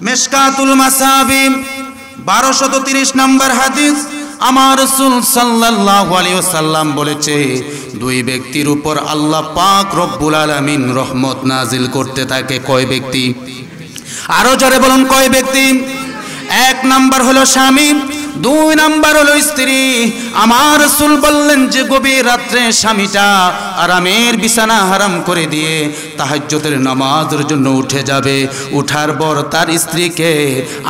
মিশকাতুল মাসাবি 1230 নম্বর হাদিস। আমার রাসূল সাল্লাল্লাহু আলাইহি ওয়াসাল্লাম বলেছে, দুই ব্যক্তির উপর আল্লাহ পাক রব্বুল আলামিন রহমত নাজিল করতে থাকে। কয় ব্যক্তি? আরো জোরে বলুন, কয় ব্যক্তি? এক নাম্বার হলো স্বামী, দুই নাম্বার হলো স্ত্রী। আমার রাসূল বললেন যে গভীর রাত্রে স্বামীটা আরামের বিছানা হারাম করে দিয়ে তাহাজ্জুদের নামাজের জন্য উঠে যাবে, উঠার পর তার স্ত্রীকে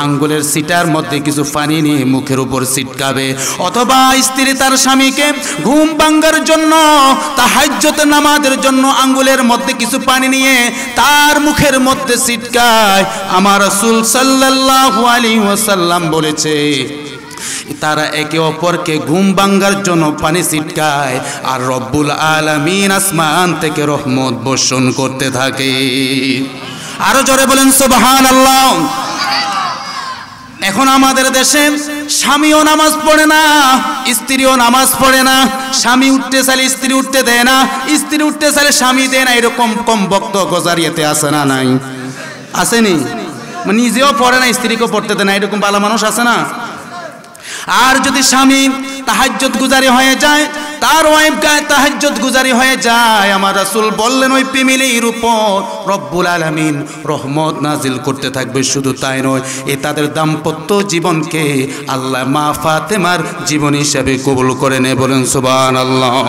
আঙ্গুলের সিটার মধ্যে কিছু পানি নিয়ে মুখের উপর ছিটকাবে, অথবা স্ত্রী তার স্বামীকে ঘুম ভাঙার জন্য তাহাজ্জুদের নামাজের জন্য আঙ্গুলের মধ্যে কিছু পানি নিয়ে তার মুখের মধ্যে ছিটকায়। আমার রাসূল সাল্লাল্লাহু আলাইহি ওয়াসাল্লাম বলেছে, তারা একে অপরকে ঘুম ভাঙার জন্য পানি ছিটকায়, আর রব্বুল আলামিন আসমান থেকে রহমত বর্ষণ করতে থাকে। আরো জোরে বলেন সুবহানাল্লাহ। এখন আমাদের দেশে স্বামীও নামাজ পড়ে না, স্ত্রীও নামাজ পড়ে না। স্বামী উঠতে চাইলে স্ত্রী উঠতে দেয় না, স্ত্রী উঠতে চাইলে স্বামী দেয় না। এরকম কম বক্ত গজারিয়াতে আছে না? নাই? আসেনি? নিজেও পড়ে না, স্ত্রীকেও পড়তে দেয় না। এরকম ভালো মানুষ আছে না? আর যদি স্বামী তাহাজ্জুদ গুজারি হয়ে যায়, তার ওয়াইফ গায়ে তাহাজ্জুদ গুজারি হয়ে যায়, আমার রাসূল বললেন ওই ফ্যামিলির উপর রব্বুল আলামিন রহমত নাজিল করতে থাকবে। শুধু তাই নয়, এ তাদের দাম্পত্য জীবনকে আল্লাহ মা ফাতেমার জীবন হিসেবে কবুল করে নেয়। বলেন সুবহানাল্লাহ।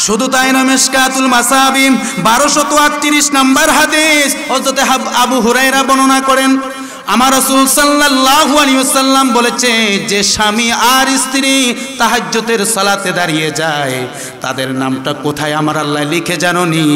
শুধু তাই নয়, মিশকাতুল মাসাবি 1238 নম্বর হাদিস হযরত আবু হুরায়রা বর্ণনা করেন, আমার রাসূল সাল্লাল্লাহু আলাইহি ওয়াসাল্লাম বলেছে, যে স্বামী আর স্ত্রী তাহাজ্জুদের সালাতে দাঁড়িয়ে যায়, তাদের নামটা কোথায় আমার আল্লাহ লিখে জানোনি?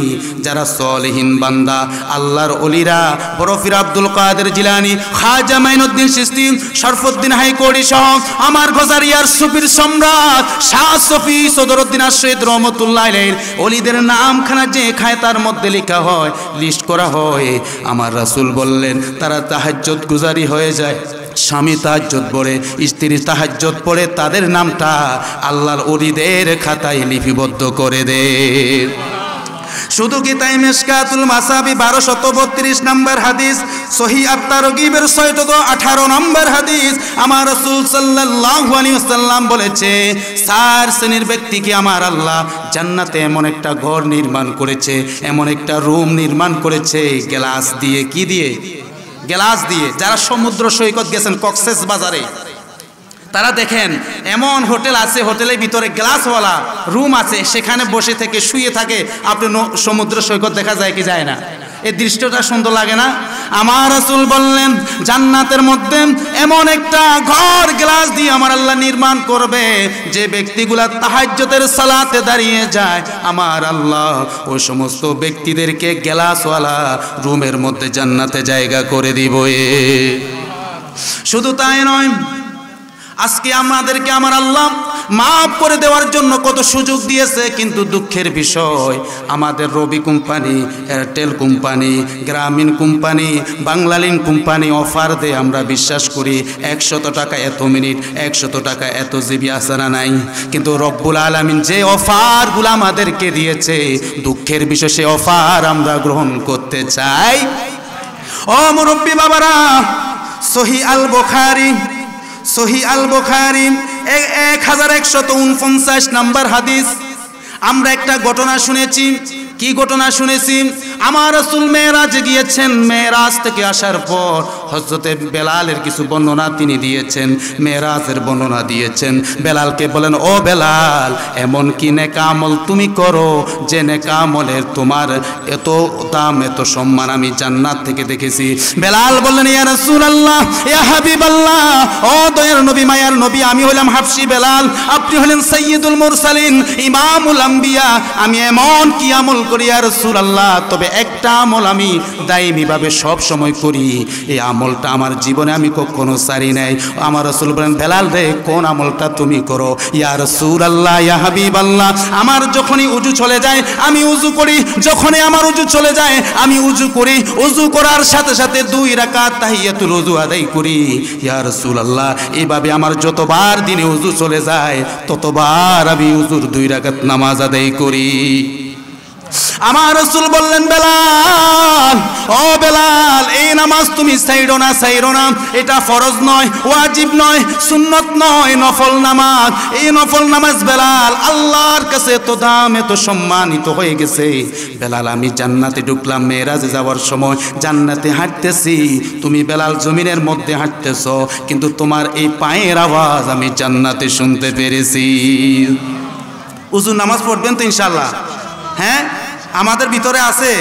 যারা সলিহিন বান্দা, আল্লাহর ওলিরা, বরফির আব্দুল কাদের জিলানী, খাজা মাইনুদ্দিন চিশতি, শরফুদ্দিন হাইকোড়ি সহ আমার গজারিয়ার সুফির সম্রাট শাহ সফি সদরুদ্দিন আশরিদ রহমাতুল্লাহ আলাইহির ওলিদের নামখানা যে খায়তার মধ্যে লেখা হয়, লিস্ট করা হয়, আমার রাসূল বললেন তারা তাহাজ্জুদ গুজারি হয়ে যায়। স্বামী তাহাজ্জুদ পড়ে, স্ত্রী তাহাজ্জুদ পড়ে, তাদের নামটা আল্লাহর ওলিদের খাতায় লিপিবদ্ধ করে দেয়। শুধু কি তাই? মিশকাতুল মাসাবি 1232 নম্বর হাদিস, সহিহ আত-তারগীবের 618 নম্বর হাদিস। আমার রাসূল সাল্লাল্লাহু আলাইহি ওয়াসাল্লাম বলেছে, চার শ্রেণীর ব্যক্তিকে আমার আল্লাহ জান্নাতে এমন একটা ঘর নির্মাণ করেছে, এমন একটা রুম নির্মাণ করেছে গ্লাস দিয়ে। কি দিয়ে? গ্লাস দিয়ে। যারা সমুদ্র সৈকত গেছেন কক্সেস বাজারে, তারা দেখেন এমন হোটেল আছে, হোটেলের ভিতরে গ্লাসওয়ালা রুম আছে, সেখানে বসে থেকে শুয়ে থাকে, আপনি সমুদ্র সৈকত দেখা যায় কি যায় না? এই দৃশ্যটা সুন্দর লাগে না? আমার রাসূল বললেন জান্নাতের মধ্যে এমন একটা ঘর গ্লাস দিয়ে আমার আল্লাহ নির্মাণ করবে, যে ব্যক্তিগুলা তাহাজ্জুদের সালাতে দাঁড়িয়ে যায়, আমার আল্লাহ ওই সমস্ত ব্যক্তিদেরকে গ্লাসওয়ালা রুমের মধ্যে জান্নাতে জায়গা করে দিব। শুধু তাই নয়, আজকে আমাদেরকে আমার আল্লাহ মাফ করে দেওয়ার জন্য কত সুযোগ দিয়েছে, কিন্তু দুঃখের বিষয় আমাদের রবি কোম্পানি, এয়ারটেল কোম্পানি, গ্রামীণ কোম্পানি, বাংলালিংক কোম্পানি অফার দেয়। আমরা বিশ্বাস করি 100 টাকা এত মিনিট, 100 টাকা এত জিবি আছে না নাই? কিন্তু রব্বুল আলামিন যে অফারগুলো আমাদেরকে দিয়েছে, দুঃখের বিষয় সে অফার আমরা গ্রহণ করতে চাই। ও মুরব্বী বাবারা, সহিহ আল বুখারী 1149 নম্বর হাদিস। আমরা একটা ঘটনা শুনেছি। কি ঘটনা শুনেছি? আমার রাসূল মেরাজে গিয়েছেন, মেরাজ থেকে আসার পর হযরতে বেলালের কিছু বর্ণনা তিনি দিয়েছেন, মেরাজের বর্ণনা দিয়েছেন। বেলালকে বলেন, ও বেলাল, এমন কি নেক আমল তুমি করো যে নেক আমলের তোমার এত দাম, এত সম্মান আমি জান্নাত থেকে দেখেছি। বেলাল বললেন, ইয়া রাসূলুল্লাহ, ইয়া হাবিবাল্লাহ, ও দয়ার নবী, মায়ার নবী, আমি হলাম হাবশী বেলাল, আপনি হলেন সাইয়্যিদুল মুরসালিন, ইমামুল আম্বিয়া। আমি এমন কি আমল করি ইয়া রাসূলুল্লাহ, তবে একটা আমল আমি দায়মি ভাবে সব সময় করি, এই আমলটা আমার জীবনে আমি কখনো ছাড়ি নাই। আমার রাসূল বলেন, বেলাল রে, কোন আমলটা তুমি করো? ইয়া রাসূলুল্লাহ, ইয়া হাবিবাল্লাহ, আমার যখনই উযু চলে যায় আমি উযু করি, যখনই আমার উযু চলে যায় আমি উযু করি, উযু করার সাথে সাথে 2 রাকাত তাহিয়াতুল উযু আদায় করি। ইয়া রাসূলুল্লাহ, এইভাবে আমার যতবার দিনে উযু চলে যায় ততবার আমি উযুর 2 রাকাত নামাজ আদায় করি। আমার রাসূল বললেন, বেলাল, ও বেলাল, এই নামাজ তুমি ছাইড়ো না, এটা ফরজ নয়, ওয়াজিব নয়, সুন্নত নয়, নফল নামাজ। এই নফল নামাজ বেলাল আল্লাহর কাছে এত দাম, এত সম্মানিত হয়ে গেছে। বেলাল, আমি জান্নাতে ঢুকলাম মেরাজে যাওয়ার সময়, জান্নাতে হাঁটতেছি, তুমি বেলাল জমিনের মধ্যে হাঁটতেছ, কিন্তু তোমার এই পায়ের আওয়াজ আমি জান্নাতে শুনতে পেরেছি। উজুর নামাজ পড়বেন তো ইনশাআল্লাহ? হ্যাঁ, আমাদের ভিতরে আছে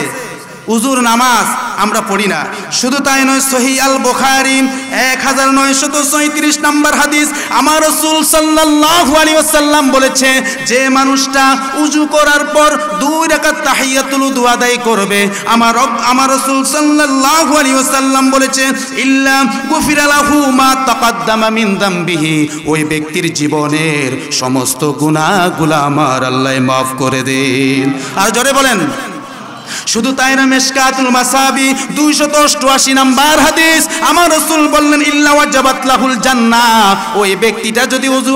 উজুর নামাজ, আমরা পড়ি না। শুধু তাই নয়, সহিহ আল বুখারী 1934 নম্বর হাদিস, আমার রাসূল সাল্লাল্লাহু আলাইহি ওয়াসাল্লাম বলেছে, যে মানুষটা উজু করার পর 2 রাকাত তাহিয়াতুল উযু আদায় করবে, আমার রাসূল সাল্লাল্লাহু আলাইহি ওয়াসাল্লাম বলেছে, ইল্লা গুফিরা লাহু মা তাকাদ্দামা মিন যামবিহি, ওই ব্যক্তির জীবনের সমস্ত গুনাহগুলো আমার আল্লাহ মাফ করে দেন। আর জোরে বলেন। শুধু তাই না, মিশকাতুল মাসাবি 288 নম্বর হাদিস, আমার রাসূল বললেন, ইল্লা ওয়াজাবাত লাহুল জান্নাহ, ওই ব্যক্তিটা যদি উযু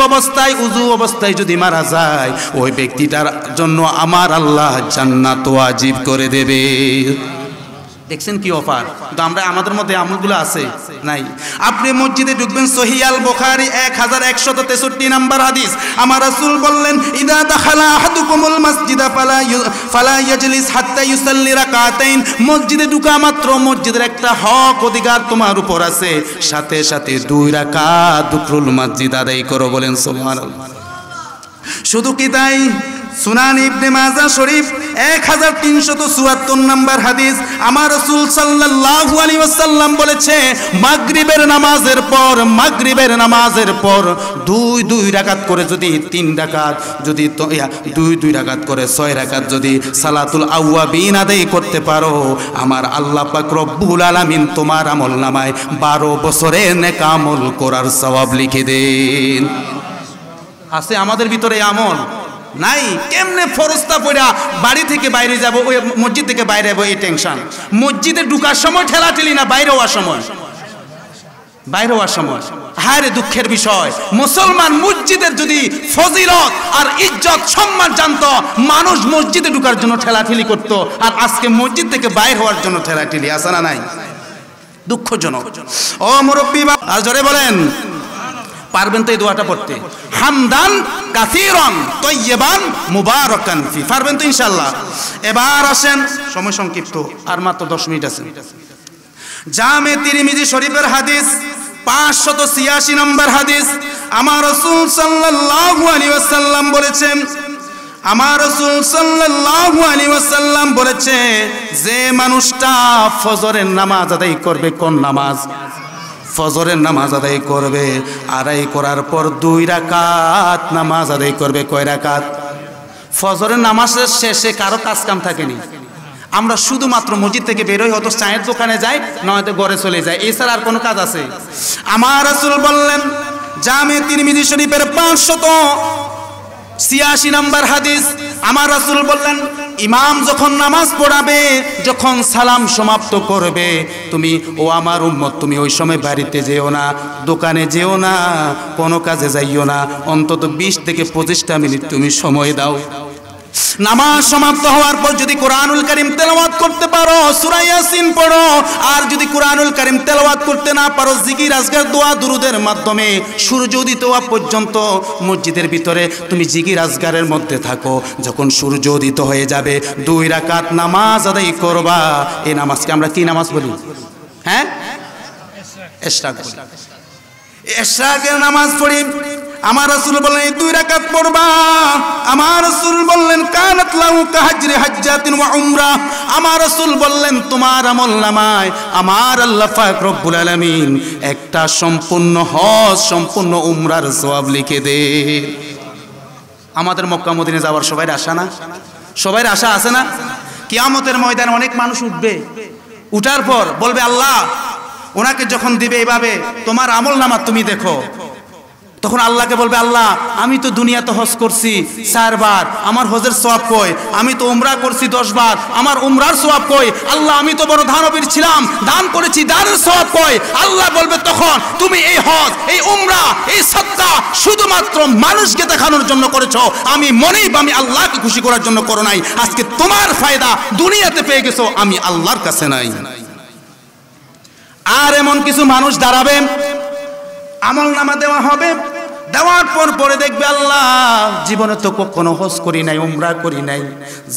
অবস্থায় যদি মারা যায়, ওই ব্যক্তিটার জন্য আমার আল্লাহ জান্নাত ওয়াজিব করে দেবে। দেখছেন কি অফার? কিন্তু আমরা, আমাদের মধ্যে আমলগুলো আছে নাই। আপনি মসজিদে ঢুকবেন, সহিহ আল বুখারী 1163 নম্বর হাদিস, আমার রাসূল বললেন, ইদা দাখালা আহাদুকুমুল মাসজিদা ফালা ইয়াজলিস হাত্তা ইউসাল্লি রাকাতাইন, মসজিদে ঢুকা মাত্র মসজিদের একটা হক অধিকার তোমার উপর আছে, সাথে সাথে 2 রাকাত দুখরুল মসজিদ আদায় করো। বলেন সুবহানাল্লাহ। শুধু কি তাই, সুনান ইবনে মাজাহ শরীফ 1374 নম্বর হাদিস, আমার রাসূল সাল্লাল্লাহু আলাইহি ওয়াসাল্লাম বলেছে, মাগরিবের নামাজের পর 2 রাকাত করে, যদি 3 রাকাত, যদি 2 রাকাত করে 6 রাকাত যদি সালাতুল আওয়াবিন আদায় করতে পারো, আমার আল্লাহ পাক রব্বুল আলামিন তোমার আমলনামায় 12 বছরের নেক আমল করার সওয়াব লিখে দেন। আছে আমাদের ভিতরে আমল নাই? কেমনে ফরজটা পড়া বাড়ি থেকে বাইরে যাব, ওই মসজিদ থেকে বাইরে যাব, এই টেনশন। মসজিদে ঢুকার সময় ঠেলাঠেলি না, বাইরে হওয়ার সময়। হায়রে দুঃখের বিষয়, মুসলমান মসজিদের যদি ফজিলত আর ইজ্জত সম্মান জানতো, মানুষ মসজিদে ঢুকার জন্য ঠেলাঠেলি করত, আর আজকে মসজিদ থেকে বাইরে হওয়ার জন্য ঠেলাঠেলি। আছে না নাই? দুঃখজনক। ও মুরব্বী, আর জোরে বলেন, পারবেন তো এই দোয়াটা পড়তে? হামদান কাসীরান তাইয়্যিবান মুবারাকান ফি, পারবেন তো ইনশাআল্লাহ? এবার আসেন, সময় সংক্ষিপ্ত, আর মাত্র 10 মিনিট আছে। জামে তিরমিজি শরীফের হাদিস 586 নম্বর হাদিস, আমার রাসূল সাল্লাল্লাহু আলাইহি ওয়াসাল্লাম বলেছেন, যে মানুষটা ফজরের নামাজ আদায় করবে, কোন নামাজ? ফজরের নামাজ আদায় করবে, আদায় করার পর 2 রাকাত নামাজ আদায় করবে। কয় রাকাত? ফজরের নামাজের শেষে কারো কাজ কাম থাকেনি, আমরা শুধুমাত্র মসজিদ থেকে বেরোই, হয়তো চায়ের দোকানে যাই, নয়তো ঘরে চলে যাই, এছাড়া আর কোনো কাজ আছে? আমার রাসূল বললেন, জামে তিরমিজি শরীফের 586 নম্বর হাদিস, আমার রাসূল বললেন, ইমাম যখন নামাজ পড়াবে, যখন সালাম সমাপ্ত করবে, তুমি, ও আমার উম্মত, তুমি ওই সময় বাড়িতে যেও না, দোকানে যেও না, কোনো কাজে যাইও না, অন্তত 20 থেকে 25টা মিনিট তুমি সময় দাও। নামাজ সমাপ্ত হওয়ার পর যদি কোরআনুল কারীম তেলাওয়াত করতে পারো, সূরা ইয়াসিন পড়ো, আর যদি কোরআনুল কারীম তেলাওয়াত করতে না পারো, জিকির আজকার দোয়া দুরুদের মাধ্যমে সূর্য উদিত হওয়া পর্যন্ত মসজিদের ভিতরে তুমি জিকির আজকারের মধ্যে থাকো। যখন সূর্য উদিত হয়ে যাবে, 2 রাকাত নামাজ আদায় করবা। এই নামাজকে আমরা কি নামাজ বলি? হ্যাঁ, ইশরাক বলি। ইশরাকের নামাজ পড়ি। আমার রাসূল বললেন, 2 রাকাত পড়বা। আমার রাসূল বললেন, কানাত লাহু কাহাজরি হাজ্জাতিন ওয়া উমরা। আমার রাসূল বললেন, তোমার আমলনামায় আমার আল্লাহ পাক রব্বুল আলামিন একটা সম্পূর্ণ হজ, সম্পূর্ণ উমরার সওয়াব লিখে দেন। আমাদের মক্কা মদিনা যাওয়ার সবাই আশা না? সবাই আশা আছে না? কিয়ামতের ময়দানে অনেক মানুষ উঠবে, উঠার পর বলবে, আল্লাহ, ওনাকে যখন দিবে এইভাবে, তোমার আমলনামা তুমি দেখো, তখন আল্লাহকে বলবে, আল্লাহ আমি তো দুনিয়াতে হজ করছি 4 বার, আমার হজের সওয়াব কই? আমি তো উমরা করছি 10 বার, আমার উমরার সওয়াব কই? আল্লাহ আমি তো বড় দানবীর ছিলাম, দান করেছি, দানের সওয়াব কই? আল্লাহ বলবে তখন, তুমি এই হজ, এই উমরা, এই সাদকা শুধুমাত্র মানুষকে দেখানোর জন্য করেছো, আমি আল্লাহকে খুশি করার জন্য করো নাই। আজকে তোমার ফায়দা দুনিয়াতে পেয়ে গেছো, আমি আল্লাহর কাছে নাই। আর এমন কিছু মানুষ দাঁড়াবে, আমলনামা দেওয়া হবে, দেওয়ার পর পরে দেখবে আল্লাহ জীবনে তো কখনো হজ করি নাই, উমরা করি নাই,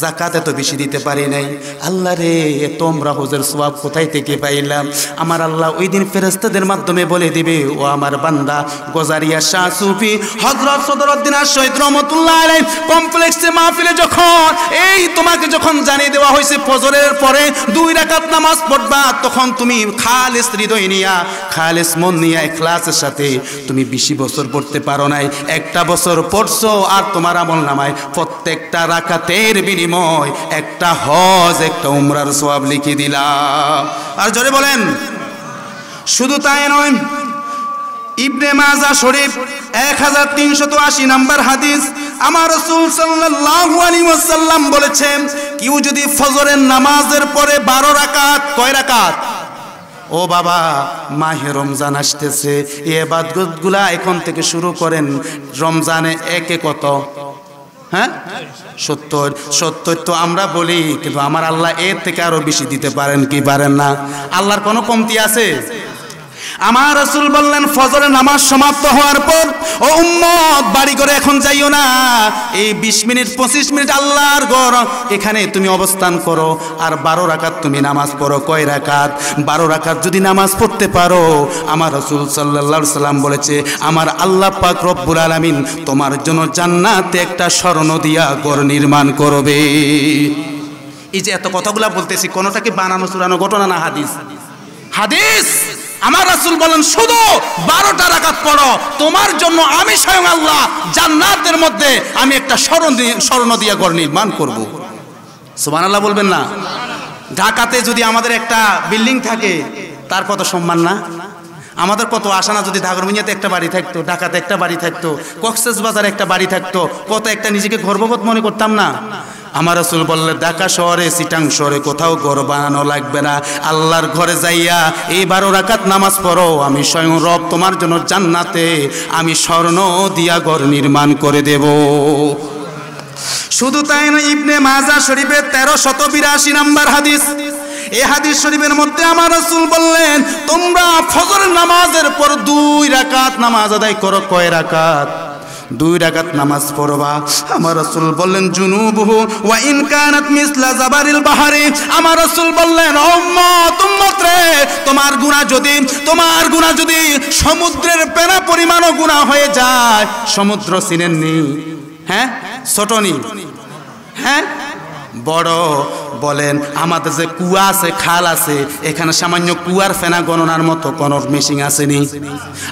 যাকাতে তো বেশি দিতে পারি নাই, আল্লাহ রে তোমরা হজের সওয়াব কোথায় থেকে পাইলাম? আমার আল্লাহ ওই দিন ফেরেশতাদের মাধ্যমে বলে দিবে, ও আমার বান্দা গজারিয়া শাহ সুফি হযরত সদরউদ্দিন আশ-শহীদ রহমাতুল্লাহ আলাইহি কমপ্লেক্সে মাহফিলে যখন এই তোমাকে যখন জানিয়ে দেওয়া হয়েছে ফজরের পরে 2 রাকাত নামাজ পড়বা, তখন তুমি খালিস হৃদয় নিয়া, খালিস মন নিয়া, ইখলাসের সাথে তুমি 20 বছর পড়তে পারো নাই, 1টা বছর পড়ছো, আর তোমার আমলনামায় প্রত্যেকটা রাকাতের বিনিময় একটা হজ, একটা উমরার সওয়াব লিখে দিলাম। আর জোরে বলেন। শুধু তাই নয়, ইবনে মাজাহ শরীফ 1380 নম্বর হাদিস, আমার রাসূল সাল্লাল্লাহু আলাইহি ওয়াসাল্লাম বলেছেন, কেউ যদি ফজরের নামাজের পরে 12 রাকাত, কয় রাকাত? ও বাবা, মাহে রমজান আসতেছে, এই ইবাদতগুলা এখন থেকে শুরু করেন। রমজানে একে কত? হ্যাঁ 70 তো আমরা বলি, কিন্তু আমার আল্লাহ এর থেকে আরো বেশি দিতে পারেন কি পারেন না? আল্লাহর কোনো কমতি আছে? আমার রাসূল বললেন, ফজরের নামাজ সমাপ্ত হওয়ার পর ও উম্মত বাড়ি করে এখন যাইও না, এই 20 মিনিট 25 মিনিট আল্লাহর ঘর এখানে তুমি অবস্থান করো, আর 12 রাকাত তুমি নামাজ পড়ো। কয় রাকাত? 12 রাকাত যদি নামাজ পড়তে পারো, আমার রাসূল সাল্লাল্লাহু আলাইহি সাল্লাম বলেছে, আমার আল্লাহ পাক রব্বুল আলামিন তোমার জন্য জান্নাতে একটা স্বর্ণ দিয়া ঘর নির্মাণ করবে। এই যে এত কথাগুলা বলতেছি, কোনটা কি বানানো চুরানো ঘটনা না হাদিস? হাদিস। আমার রাসূল বলেন, শুধু 12টা রাকাত পড়ো, তোমার জন্য আমি স্বয়ং আল্লাহ জান্নাতের মধ্যে আমি একটা স্বর্ণ দিয়ে ঘর নির্মাণ করব। সুবহানাল্লাহ বলবেন না? ঢাকাতে যদি আমাদের একটা বিল্ডিং থাকে, তার কত সম্মান না? আমাদের কত আশা না, যদি ধাগরমিয়াতে একটা বাড়ি থাকতো, ঢাকাতে একটা বাড়ি থাকতো, কক্সবাজারে একটা বাড়ি থাকতো, কত একটা নিজেকে গর্ববোধ মনে করতাম না? আমার রাসূল বললেন, ঢাকা শহরে, চিটাং শহরে কোথাও ঘর বানানো লাগবে না, আল্লাহর ঘরে যাইয়া এই 12 রাকাত নামাজ পড়ো, আমি স্বয়ং রব তোমার জন্য জান্নাতে আমি স্বর্ণ দিয়া ঘর নির্মাণ করে দেব। শুধু তাই নয়, ইবনে মাজাহ শরীফের 1382 নম্বর হাদিস, এই হাদিস শরীফের মধ্যে আমার রাসূল বললেন, তোমরা ফজরের নামাজের পর 2 রাকাত নামাজ আদায় করো। কয় রাকাত? 2 রাকাত নামাজ পড়বা। আমার রাসূল বললেন, জুনুবুহু ওয়া ইন কানাত মিসলা জাবারিল বাহরি। আমার রাসূল বললেন, উম্মত রে, তোমার গুনাহ যদি সমুদ্রের পেনা পরিমাণও গুনাহ হয়ে যায়, সমুদ্র চিনেননি? হ্যাঁ, ছোটনি, হ্যাঁ বড়। বলেন, আমাদের যে কুয়া আছে, খাল আছে, এখানে সামান্য কুয়ার ফেনা গণনার মতো কোন মেশিন আসেনি।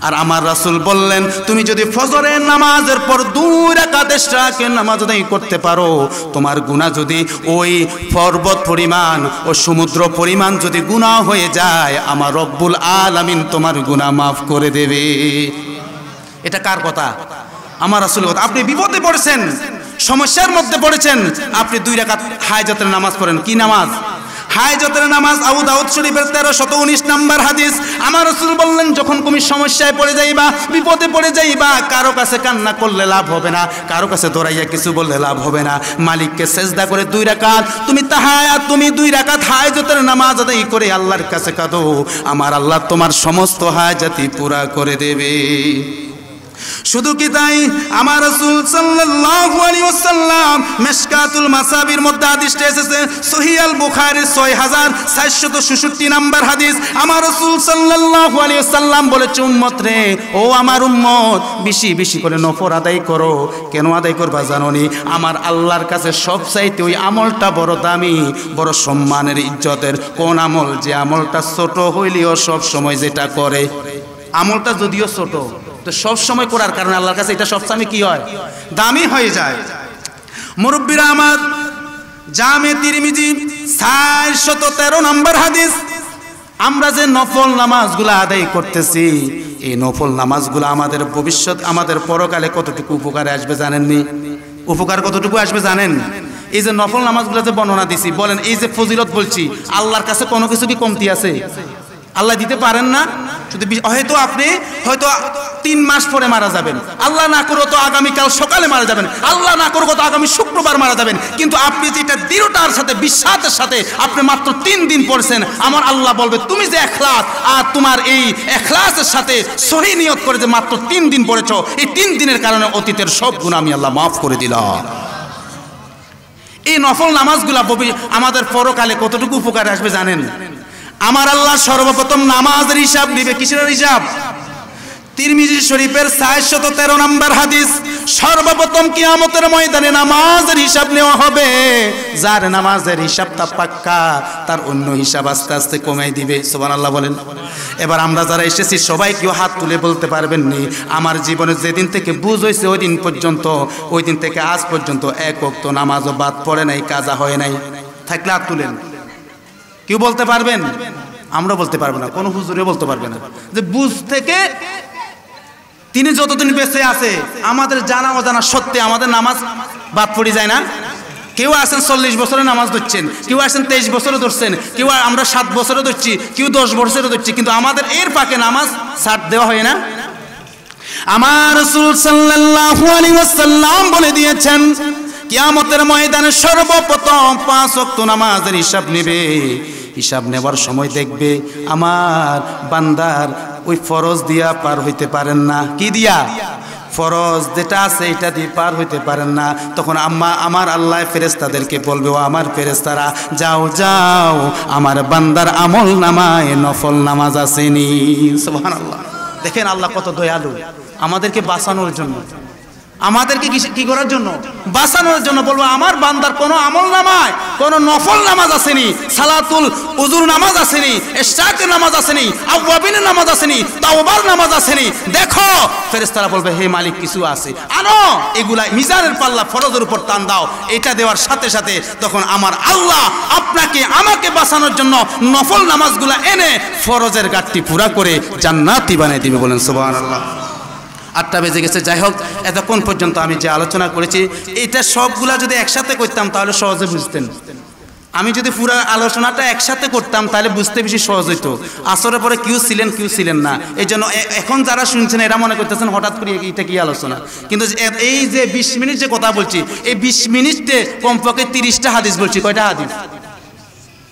আর আমার রাসূল বললেন, তুমি যদি ফজরের নামাজের পর 2 রাকাত ইশরাকের নামাজ আদায় করতে পারো, তোমার গুনাহ যদি ওই পর্বত পরিমাণ ও সমুদ্র পরিমাণ যদি গুনাহ হয়ে যায়, আমার রব্বুল আলামিন তোমার গুনাহ মাফ করে দেবে। এটা কার কথা? আমার রাসূলের কথা। আপনি বিপদে পড়েছেন, সমস্যার মধ্যে পড়েছেন, আপনি 2 রাকাত হাজতের নামাজ পড়েন। কি নামাজ? হাজতের নামাজ। আবু দাউদ শরীফের 1319 নম্বর হাদিস, আমার রাসূল বললেন, যখন তুমি সমস্যায় পড়ে যাইবা, বিপদে পড়ে যাইবা, কারো কাছে কান্না করলে লাভ হবে না, কারো কাছে দৌড়াইয়া কিছু বললে লাভ হবে না, মালিককে সেজদা করে 2 রাকাত তুমি 2 রাকাত হাজতের নামাজ আদায় করে আল্লাহর কাছে কাঁদো, আমার আল্লাহ তোমার সমস্ত হাজতই পুরা করে দেবে। শুধু কি তাই, আমার রাসূল সাল্লাল্লাহু আলাইহি ওয়াসাল্লাম মিশকাতুল মাসাবির মধ্যে হাদিসটা এসেছে, সহিহ আল বুখারীর 6466 নম্বর হাদিস। আমার রাসূল সাল্লাল্লাহু আলাইহি ওয়াসাল্লাম বলেছে, উম্মত রে, ও আমার উম্মত, বেশি বেশি করে নফল আদায় করো। কেন আদায় করবা জানোনি? আমার আল্লাহর কাছে সবচাইতে ওই আমলটা বড় দামি, বড় সম্মানের, ইজ্জতের। কোন আমল? যে আমলটা ছোট হইলেও সব সময় যেটা করে, আমলটা যদিও ছোট, তো সব সময় করার কারণে আল্লাহর কাছে এটা সবসময় কি হয়? দামি হয়ে যায়। মুরব্বিরা আমার, জামে তিরমিজি 413 নম্বর হাদিস, আমরা যে নফল নামাজগুলো আদায় করতেছি, এই নফল নামাজগুলো আমাদের ভবিষ্যৎ, আমাদের পরকালে কতটুকু উপকারে আসবে জানেননি? উপকার কতটুকু আসবে জানেন? এই যে নফল নামাজগুলো যে বর্ণনা দিছি, বলেন এই যে ফজিলত বলছি, আল্লাহর কাছে কোনো কিছু কি কমতি আছে? আল্লাহ দিতে পারেন না? যদি হয়তো আপনি হয়তো 3 মাস পরে মারা যাবেন, আল্লাহ না করো তো আগামীকাল সকালে মারা যাবেন, আল্লাহ না করো তো আগামী শুক্রবার মারা যাবেন, কিন্তু আপনি যেটা দৃঢ়তার সাথে বিশ্বাসের সাথে আপনি মাত্র 3 দিন পড়ছেন, আমার আল্লাহ বলবে তুমি যে ইখলাস আর তোমার এই ইখলাসের সাথে সহি নিয়ত করে যে মাত্র 3 দিন পড়েছো, এই 3 দিনের কারণে অতীতের সব গুনাহ আমি আল্লাহ মাফ করে দিলাম। এই নফল নামাজগুলা আমাদের পরকালে কতটুকু উপকারে আসবে জানেন? আমার আল্লাহ সর্বপ্রথম নামাজের হিসাব দিবে। কিসের হিসাব? তিরমিজি শরীফের 413 নম্বর হাদিস, সর্বপ্রথম কিয়ামতের ময়দানে নামাজের হিসাব নেওয়া হবে। যার নামাজের হিসাবটা পাক্কা, তার অন্য হিসাব আস্তে আস্তে কমাই দিবে। সুবহানাল্লাহ বলেন। এবার আমরা যারা এসেছি সবাই কেউ হাত তুলে বলতে পারবেন নি, আমার জীবনে যেদিন থেকে বুঝ হয়েছে ওই দিন পর্যন্ত, ওই দিন থেকে আজ পর্যন্ত এক ওয়াক্ত নামাজও বাদ পড়ে নাই, কাজা হয় নাই? থাকলে হাত তুলেন। কেউ বলতে পারবেন? আমরা বলতে পারবো না, কোনো হুজুরে বলতে পারবে না যে বুঝ থেকে তিনি যতদিন বেঁচে আছে আমাদের জানা অজানা সত্যি আমাদের নামাজ বাদ পড়ে যায় না। কেউ আছেন 40 বছরে নামাজ ধরছেন, কেউ আছেন 23 বছরে ধরছেন, কেউ আমরা 7 বছরে ধরছি, কেউ 10 বছরে ধরছি, কিন্তু আমাদের এর ফাঁকে নামাজ ছাড় দেওয়া হয় না। আমার রাসূল সাল্লাল্লাহু আলাইহি ওয়াসাল্লাম বলে দিয়েছেন, কিয়ামতের ময়দানে সর্বপ্রথম 5 ওয়াক্ত নামাজের হিসাব নেবে। হিসাব নেবার সময় দেখবে আমার বান্দার ওই ফরজ দিয়া পার হইতে পারেন না। কি দিয়া? ফরজ যেটা আছে এটা দিয়ে পার হইতে পারেন না। তখন আমার আল্লাহ ফেরেশতাদেরকে বলবে, ও আমার ফেরেশতারা যাও যাও, আমার বান্দার আমল নামায় নফল নামাজ আসেনি। সুবহানাল্লাহ। দেখেন আল্লাহ কত দয়ালু, আমাদেরকে বাঁচানোর জন্য, আমাদেরকে কি করার জন্য? বাঁচানোর জন্য বলবো আমার বান্দার কোনো আমল নামায় কোনো নফল নামাজ আসেনি, সালাতুল উজুর নামাজ আসেনি, ইশরাকের নামাজ আসেনি, আওয়াবিনের নামাজ আসেনি, তাওবার নামাজ আসেনি। দেখো ফেরেশতারা বলবে, হে মালিক কিছু আছে, আনো এগুলা মিজানের পাল্লা ফরজের উপর টান দাও। এটা দেওয়ার সাথে সাথে তখন আমার আল্লাহ আপনাকে আমাকে বাঁচানোর জন্য নফল নামাজগুলা এনে ফরজের ঘাটতি পুরা করে জান্নাতি বানিয়ে দিবে। বলেন সুবহানাল্লাহ। 8টা বেজে গেছে। যাই হোক, এতক্ষণ পর্যন্ত আমি যে আলোচনা করেছি এটা সবগুলা যদি একসাথে করতাম তাহলে সহজে বুঝতেন। আমি যদি পুরো আলোচনাটা একসাথে করতাম তাহলে বুঝতে বেশি সহজ হইতো। আসরের পরে কেউ ছিলেন কেউ ছিলেন না, এই জন্য এখন যারা শুনছেন এরা মনে করতেছেন হঠাৎ করে এটা কি আলোচনা। কিন্তু এই যে 20 মিনিট যে কথা বলছি, এই 20 মিনিটে কমপক্ষে 30টা হাদিস বলছি। কয়টা হাদিস?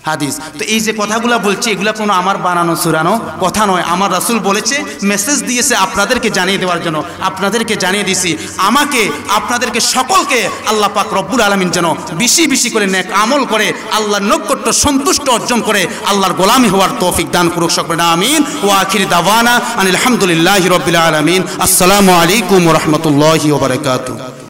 হাদিস। তো এই যে কথাগুলো বলছি এগুলো কোনো আমার বানানো চুরানো কথা নয়, আমার রাসূল বলেছে, মেসেজ দিয়েছে আপনাদেরকে জানিয়ে দেওয়ার জন্য। আপনাদেরকে জানিয়ে দিছি, আমাকে আপনাদেরকে সকলকে আল্লাহ পাক রব্বুল আলামিন যেন বেশি বেশি করে নেক আমল করে আল্লাহর নৈকট্য সন্তুষ্ট অর্জন করে আল্লাহর গোলামি হওয়ার তৌফিক দান করুক সকলে। আমিন। ওয়া আখির দাওয়ানা আনিল হামদুলিল্লাহি রাব্বিল আলামিন। আসসালামু আলাইকুম ওয়া রাহমাতুল্লাহি ওয়া বারাকাতুহু।